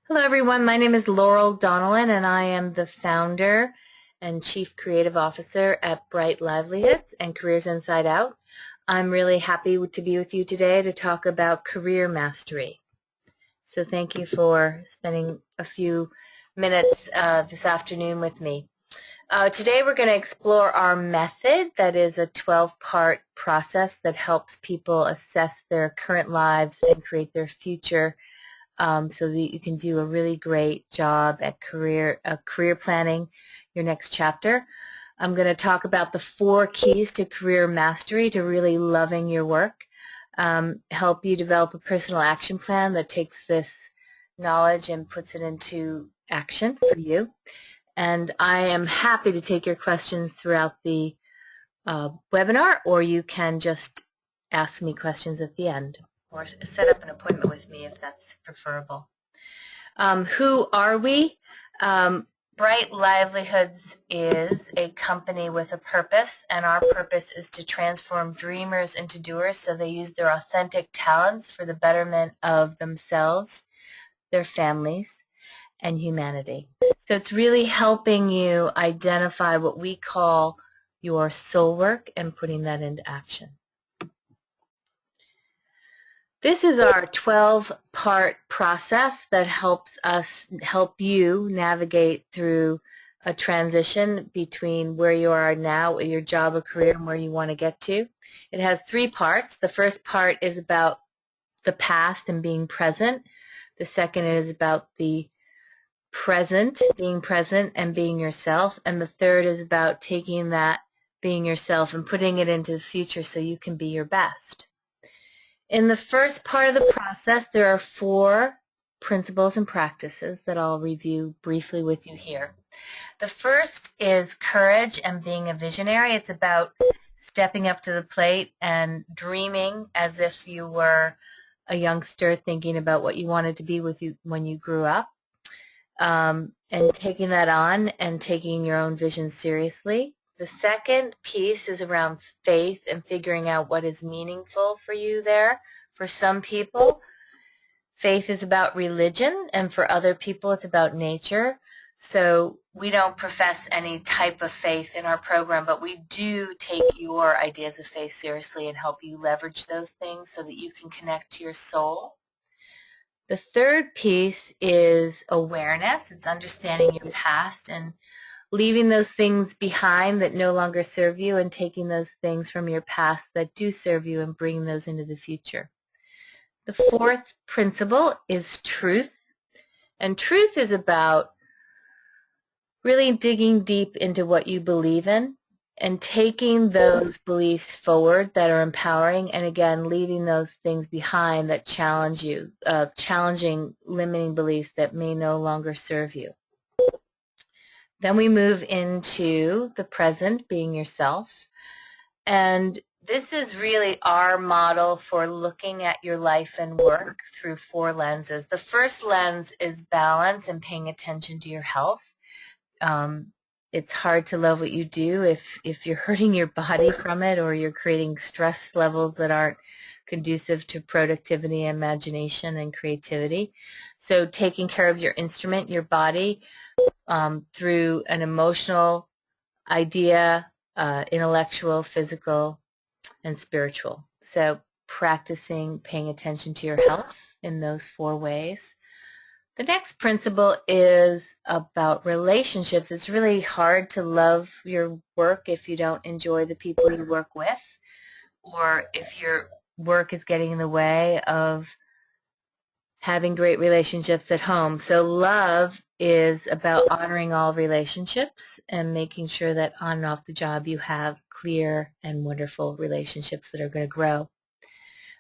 Hello everyone, my name is Laurel Donnellan and I am the founder and Chief Creative Officer at Bright Livelihoods and Careers Inside Out. I'm really happy to be with you today to talk about career mastery. So thank you for spending a few minutes this afternoon with me. Today we're going to explore our method that is a 12-part process that helps people assess their current lives and create their future so that you can do a really great job at career planning your next chapter. I'm going to talk about the 4 keys to career mastery to really loving your work, help you develop a personal action plan that takes this knowledge and puts it into action for you. And I am happy to take your questions throughout the webinar, or you can just ask me questions at the end, or set up an appointment with me if that's preferable. Who are we? Bright Livelihoods is a company with a purpose, and our purpose is to transform dreamers into doers so they use their authentic talents for the betterment of themselves, their families, and humanity. So it's really helping you identify what we call your soul work and putting that into action. This is our 12-part process that helps you navigate through a transition between where you are now with your job or career and where you want to get to. It has 3 parts. The first part is about the past and being present. The second is about the present, being present and being yourself. And the third is about taking that being yourself and putting it into the future so you can be your best. In the first part of the process, there are 4 principles and practices that I'll review briefly with you here. The first is courage and being a visionary. It's about stepping up to the plate and dreaming as if you were a youngster thinking about what you wanted to be when you grew up, and taking that on and taking your own vision seriously. The second piece is around faith and figuring out what is meaningful for you there. For some people, faith is about religion, and for other people, it's about nature. So we don't profess any type of faith in our program, but we do take your ideas of faith seriously and help you leverage those things so that you can connect to your soul. The third piece is awareness. It's understanding your past and leaving those things behind that no longer serve you and taking those things from your past that do serve you and bringing those into the future. The fourth principle is truth. And truth is about really digging deep into what you believe in and taking those beliefs forward that are empowering, and again, leaving those things behind that challenge you, challenging limiting beliefs that may no longer serve you. Then we move into the present, being yourself. And this is really our model for looking at your life and work through 4 lenses. The first lens is balance and paying attention to your health. It's hard to love what you do if you're hurting your body from it, or you're creating stress levels that aren't conducive to productivity, imagination, and creativity. So taking care of your instrument, your body, through an emotional, idea, intellectual, physical, and spiritual. So practicing paying attention to your health in those 4 ways. The next principle is about relationships. It's really hard to love your work if you don't enjoy the people you work with, or if your work is getting in the way of having great relationships at home. So love is about honoring all relationships and making sure that on and off the job you have clear and wonderful relationships that are going to grow.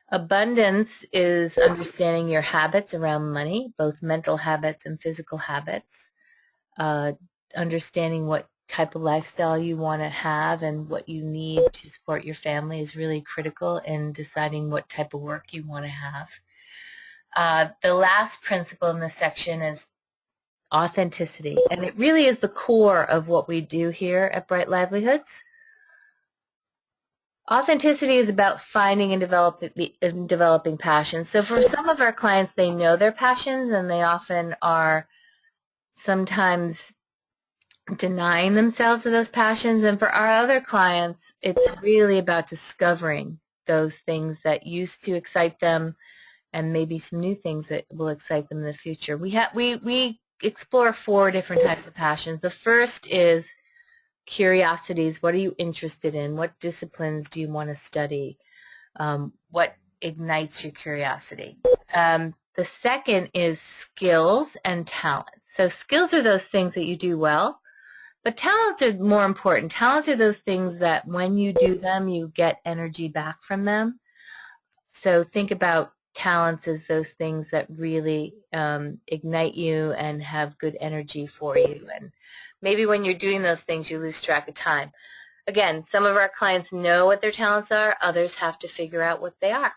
Abundance is understanding your habits around money, both mental habits and physical habits. Understanding what type of lifestyle you want to have and what you need to support your family is really critical in deciding what type of work you want to have. The last principle in this section is authenticity, and it really is the core of what we do here at Bright Livelihoods. Authenticity is about finding and developing passions. So for some of our clients, they know their passions, and they often are sometimes denying themselves of those passions. And for our other clients, it's really about discovering those things that used to excite them and maybe some new things that will excite them in the future. We explore 4 different types of passions. The first is curiosities. What are you interested in? What disciplines do you want to study? What ignites your curiosity? The second is skills and talents. So skills are those things that you do well, but talents are more important. Talents are those things that when you do them, you get energy back from them. So think about talents as those things that really ignite you and have good energy for you. And maybe when you're doing those things, you lose track of time. Again, some of our clients know what their talents are. Others have to figure out what they are.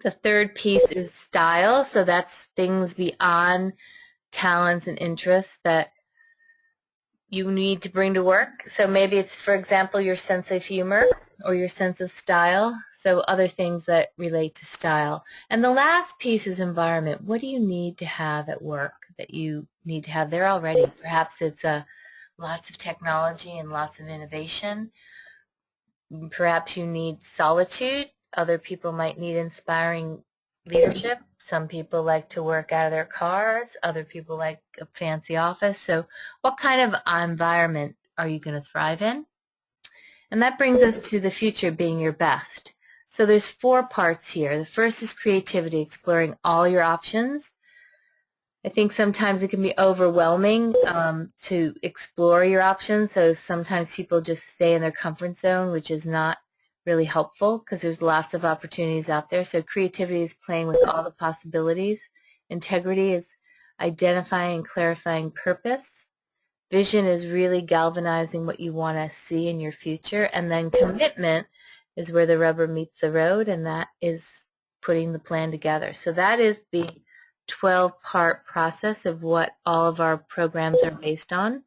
The third piece is style. So that's things beyond talents and interests that you need to bring to work. So maybe it's, for example, your sense of humor or your sense of style. So other things that relate to style. And the last piece is environment. What do you need to have at work that you need to have there already? Perhaps it's lots of technology and lots of innovation. Perhaps you need solitude. Other people might need inspiring leadership. Some people like to work out of their cars. Other people like a fancy office. So what kind of environment are you going to thrive in? And that brings us to the future being your best. So there's 4 parts here. The first is creativity, exploring all your options. I think sometimes it can be overwhelming to explore your options. So sometimes people just stay in their comfort zone, which is not really helpful because there's lots of opportunities out there. So creativity is playing with all the possibilities. Integrity is identifying and clarifying purpose. Vision is really galvanizing what you want to see in your future. And then commitment is where the rubber meets the road, and that is putting the plan together. So that is the 12-part process of what all of our programs are based on.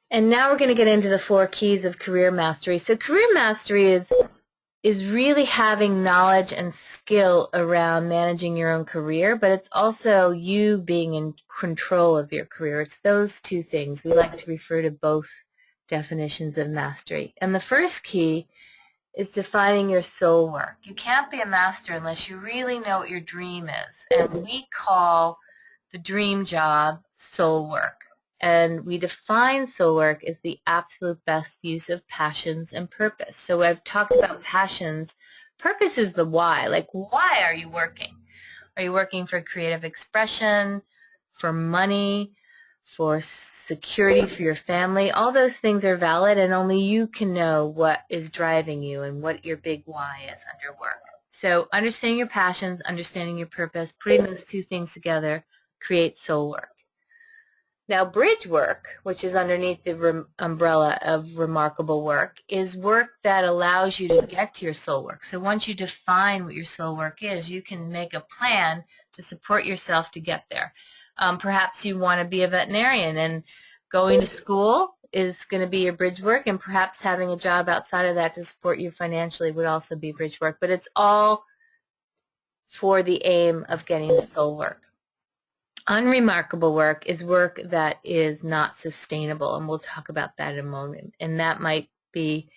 And now we're going to get into the 4 keys of career mastery. So career mastery is really having knowledge and skill around managing your own career, but it's also you being in control of your career. It's those 2 things. We like to refer to both definitions of mastery. And the first key is defining your soul work. You can't be a master unless you really know what your dream is. And we call the dream job soul work. And we define soul work as the absolute best use of passions and purpose. So I've talked about passions. Purpose is the why. Like, why are you working? Are you working for creative expression, for money, for security for your family? All those things are valid, and only you can know what is driving you and what your big why is under work. So understanding your passions, understanding your purpose, putting those 2 things together creates soul work. Now, bridge work, which is underneath the umbrella of remarkable work, is work that allows you to get to your soul work. So once you define what your soul work is, you can make a plan to support yourself to get there. Perhaps you want to be a veterinarian, and going to school is going to be your bridge work, and perhaps having a job outside of that to support you financially would also be bridge work. But it's all for the aim of getting the soul work. Unremarkable work is work that is not sustainable, and we'll talk about that in a moment. And that might be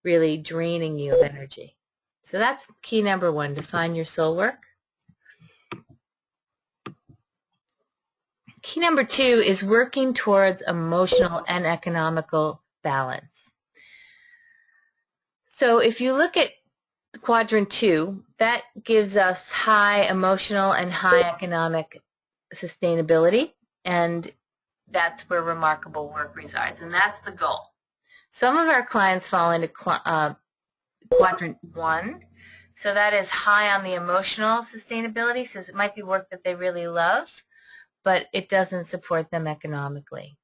really draining you of energy. So that's key number 1, define your soul work. Key number 2 is working towards emotional and economical balance. So if you look at quadrant 2, that gives us high emotional and high economic sustainability, and that's where remarkable work resides, and that's the goal. Some of our clients fall into quadrant 1, so that is high on the emotional sustainability, so it might be work that they really love, but it doesn't support them economically.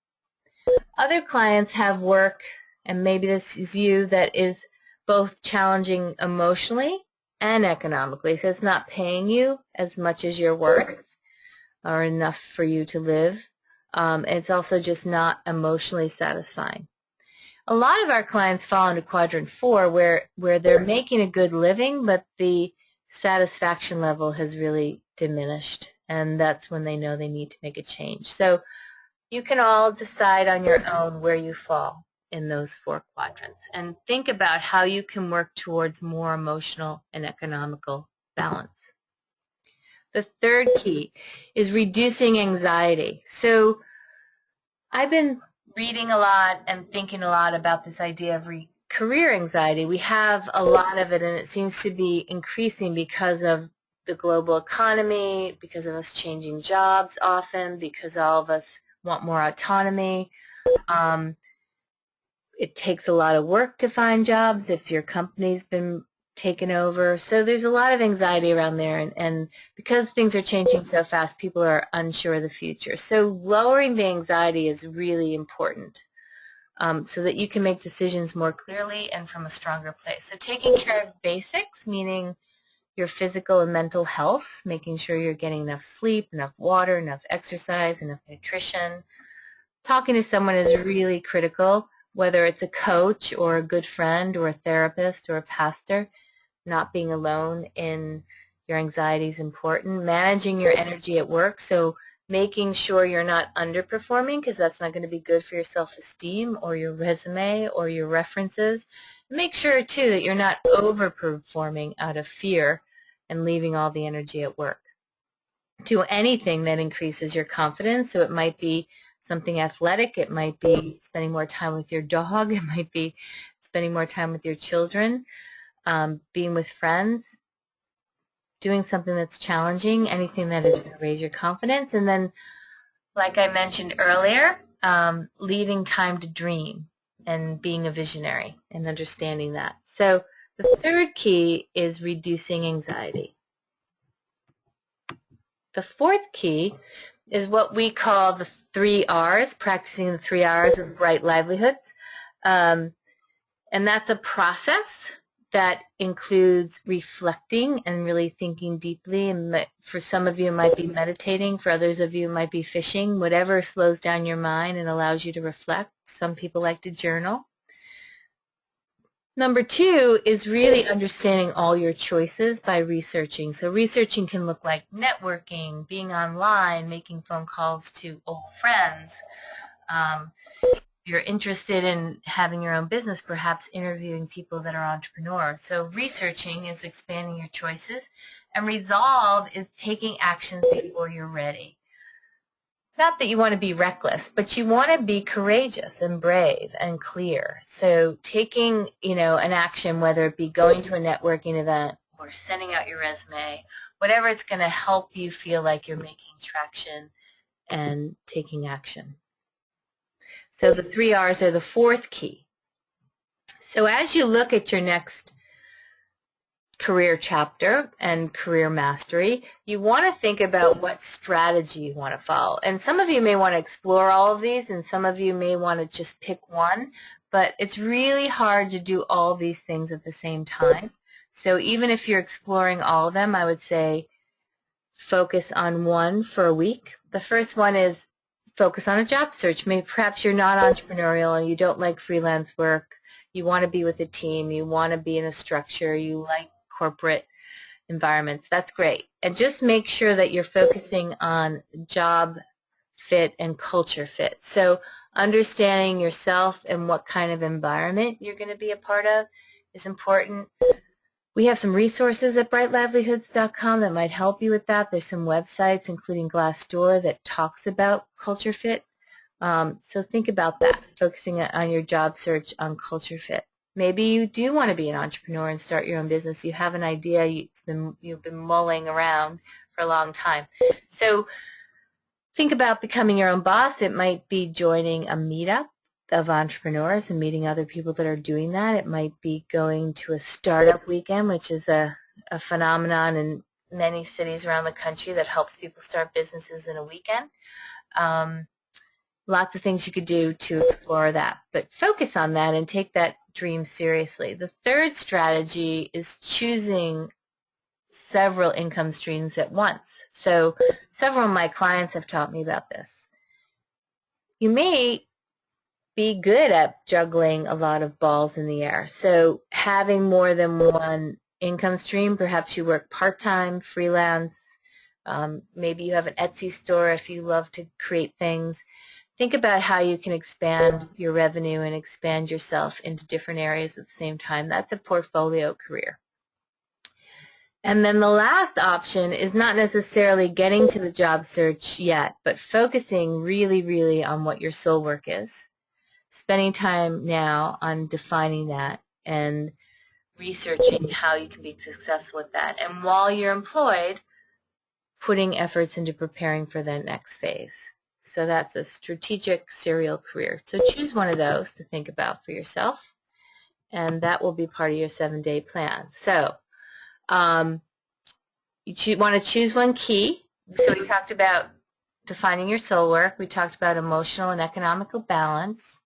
Other clients have work, and maybe this is you, that is both challenging emotionally and economically, so it's not paying you as much as you're worth or enough for you to live. It's also just not emotionally satisfying. A lot of our clients fall into quadrant 4 where they're making a good living, but the satisfaction level has really diminished, and that's when they know they need to make a change. So you can all decide on your own where you fall in those 4 quadrants and think about how you can work towards more emotional and economical balance. The third key is reducing anxiety. So I've been reading a lot and thinking a lot about this idea of career anxiety. We have a lot of it, and it seems to be increasing because of the global economy, because of us changing jobs often, because all of us want more autonomy. It takes a lot of work to find jobs if your company's been taken over. So there's a lot of anxiety around there, and because things are changing so fast, people are unsure of the future. So lowering the anxiety is really important so that you can make decisions more clearly and from a stronger place. So taking care of basics, meaning your physical and mental health, making sure you're getting enough sleep, enough water, enough exercise, enough nutrition. Talking to someone is really critical, whether it's a coach or a good friend or a therapist or a pastor. Not being alone in your anxiety is important. Managing your energy at work, so making sure you're not underperforming, because that's not going to be good for your self-esteem or your resume or your references. Make sure, too, that you're not overperforming out of fear and leaving all the energy at work. Do anything that increases your confidence, so it might be something athletic, it might be spending more time with your dog, it might be spending more time with your children, being with friends, doing something that's challenging, anything that is going to raise your confidence. And then, like I mentioned earlier, leaving time to dream and being a visionary and understanding that. So the third key is reducing anxiety. The fourth key is what we call the 3 R's, practicing the 3 R's of Bright Livelihoods. And that's a process that includes reflecting and really thinking deeply. And for some of you, it might be meditating. For others of you, it might be fishing. Whatever slows down your mind and allows you to reflect. Some people like to journal. Number 2 is really understanding all your choices by researching. So researching can look like networking, being online, making phone calls to old friends. If you're interested in having your own business, perhaps interviewing people that are entrepreneurs. So researching is expanding your choices, and resolve is taking actions before you're ready. Not that you want to be reckless, but you want to be courageous and brave and clear. So taking, an action, whether it be going to a networking event or sending out your resume, whatever, it's going to help you feel like you're making traction and taking action. So the 3 R's are the fourth key. So as you look at your next career chapter and career mastery, you want to think about what strategy you want to follow. And some of you may want to explore all of these, and some of you may want to just pick one, but it's really hard to do all these things at the same time. So even if you're exploring all of them, I would say focus on one for a week. The first one is focus on a job search. Maybe perhaps you're not entrepreneurial and you don't like freelance work. You want to be with a team. You want to be in a structure. You like corporate environments. That's great. And just make sure that you're focusing on job fit and culture fit. So understanding yourself and what kind of environment you're going to be a part of is important. We have some resources at brightlivelihoods.com that might help you with that. There's some websites, including Glassdoor, that talks about culture fit. So think about that, focusing on your job search on culture fit. Maybe you do want to be an entrepreneur and start your own business. You have an idea you've been mulling around for a long time. So think about becoming your own boss. It might be joining a meetup of entrepreneurs and meeting other people that are doing that. It might be going to a startup weekend, which is a phenomenon in many cities around the country that helps people start businesses in a weekend. Lots of things you could do to explore that, but focus on that and take that dream seriously. The third strategy is choosing several income streams at once. So several of my clients have taught me about this. you may be good at juggling a lot of balls in the air. So having more than one income stream, perhaps you work part-time, freelance, maybe you have an Etsy store if you love to create things. Think about how you can expand your revenue and expand yourself into different areas at the same time. That's a portfolio career. And then the last option is not necessarily getting to the job search yet, but focusing really, really on what your soul work is. Spending time now on defining that and researching how you can be successful with that. And while you're employed, putting efforts into preparing for the next phase. So that's a strategic serial career. So choose one of those to think about for yourself, and that will be part of your 7-day plan. So you want to choose one key. So we talked about defining your soul work. We talked about emotional and economical balance.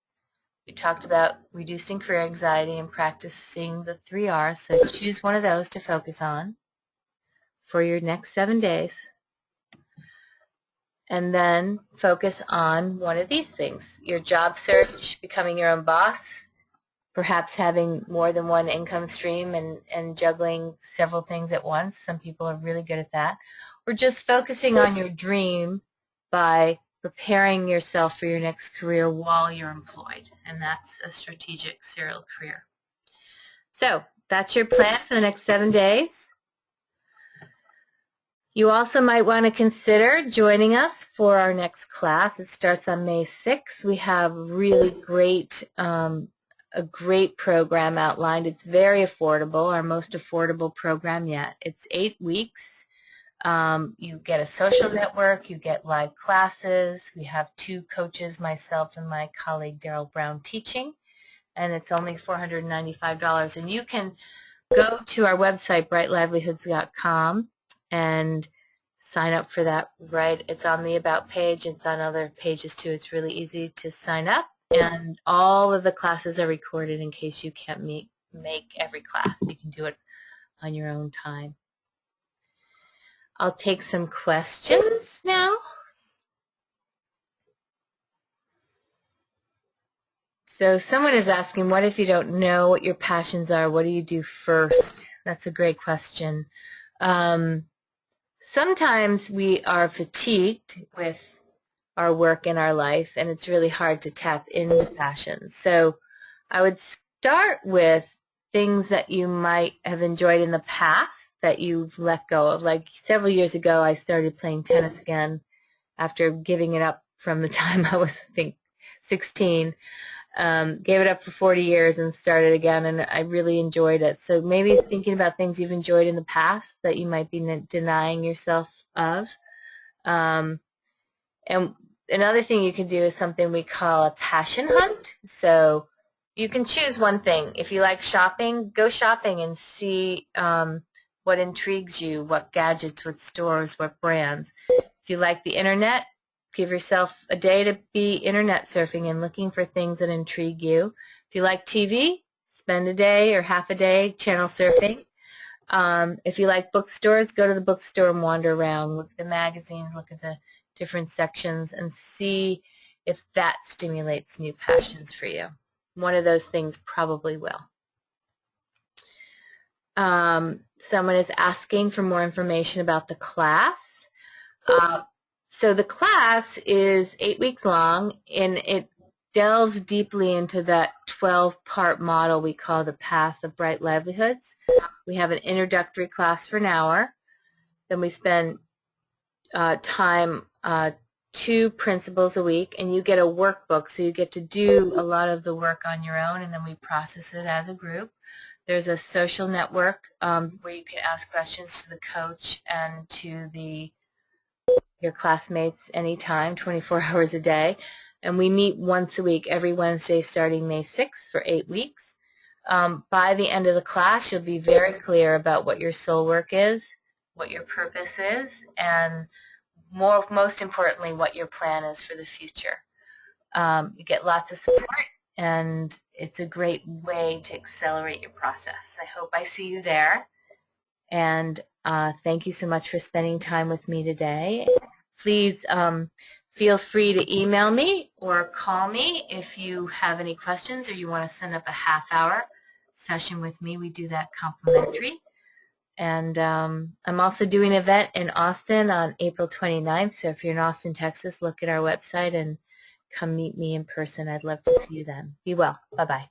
We talked about reducing career anxiety and practicing the 3 R's. So choose one of those to focus on for your next 7 days. And then focus on one of these things. Your job search, becoming your own boss, perhaps having more than one income stream and juggling several things at once. Some people are really good at that. Or just focusing on your dream by preparing yourself for your next career while you're employed. And that's a strategic serial career. So that's your plan for the next 7 days. You also might want to consider joining us for our next class. It starts on May 6th. We have really great, a great program outlined. It's very affordable, our most affordable program yet. It's 8 weeks. You get a social network. You get live classes. We have 2 coaches, myself and my colleague Daryl Brown, teaching. And it's only $495. And you can go to our website, brightlivelihoods.com, and sign up for that. Right, it's on the About page. It's on other pages too. It's really easy to sign up, and all of the classes are recorded in case you can't make every class. You can do it on your own time. I'll take some questions now. So someone is asking, what if you don't know what your passions are? What do you do first? That's a great question. Sometimes we are fatigued with our work in our life, and it's really hard to tap into passions. So I would start with things that you might have enjoyed in the past that you've let go of. Like several years ago, I started playing tennis again after giving it up from the time I was, I think, 16. Gave it up for 40 years and started again, and I really enjoyed it. So maybe thinking about things you've enjoyed in the past that you might be denying yourself of. And another thing you can do is something we call a passion hunt. So you can choose one thing. If you like shopping, go shopping and see what intrigues you, what gadgets, what stores, what brands. If you like the internet, give yourself a day to be internet surfing and looking for things that intrigue you. If you like TV, spend a day or half a day channel surfing. If you like bookstores, go to the bookstore and wander around. Look at the magazines, look at the different sections, and see if that stimulates new passions for you. One of those things probably will. Someone is asking for more information about the class. So the class is 8 weeks long, and it delves deeply into that 12-part model we call the Path of Bright Livelihoods. We have an introductory class for an hour. Then we spend time 2 principles a week, and you get a workbook, so you get to do a lot of the work on your own, and then we process it as a group. There's a social network where you can ask questions to the coach and to your classmates anytime, 24 hours a day. And we meet once a week, every Wednesday starting May 6th for 8 weeks. By the end of the class, you'll be very clear about what your soul work is, what your purpose is, and most importantly, what your plan is for the future. You get lots of support, and it's a great way to accelerate your process. I hope I see you there. And thank you so much for spending time with me today. Please Feel free to email me or call me if you have any questions or you want to send up a half-hour session with me. We do that complimentary. And I'm also doing an event in Austin on April 29th. So if you're in Austin, Texas, look at our website and come meet me in person. I'd love to see you then. Be well. Bye-bye.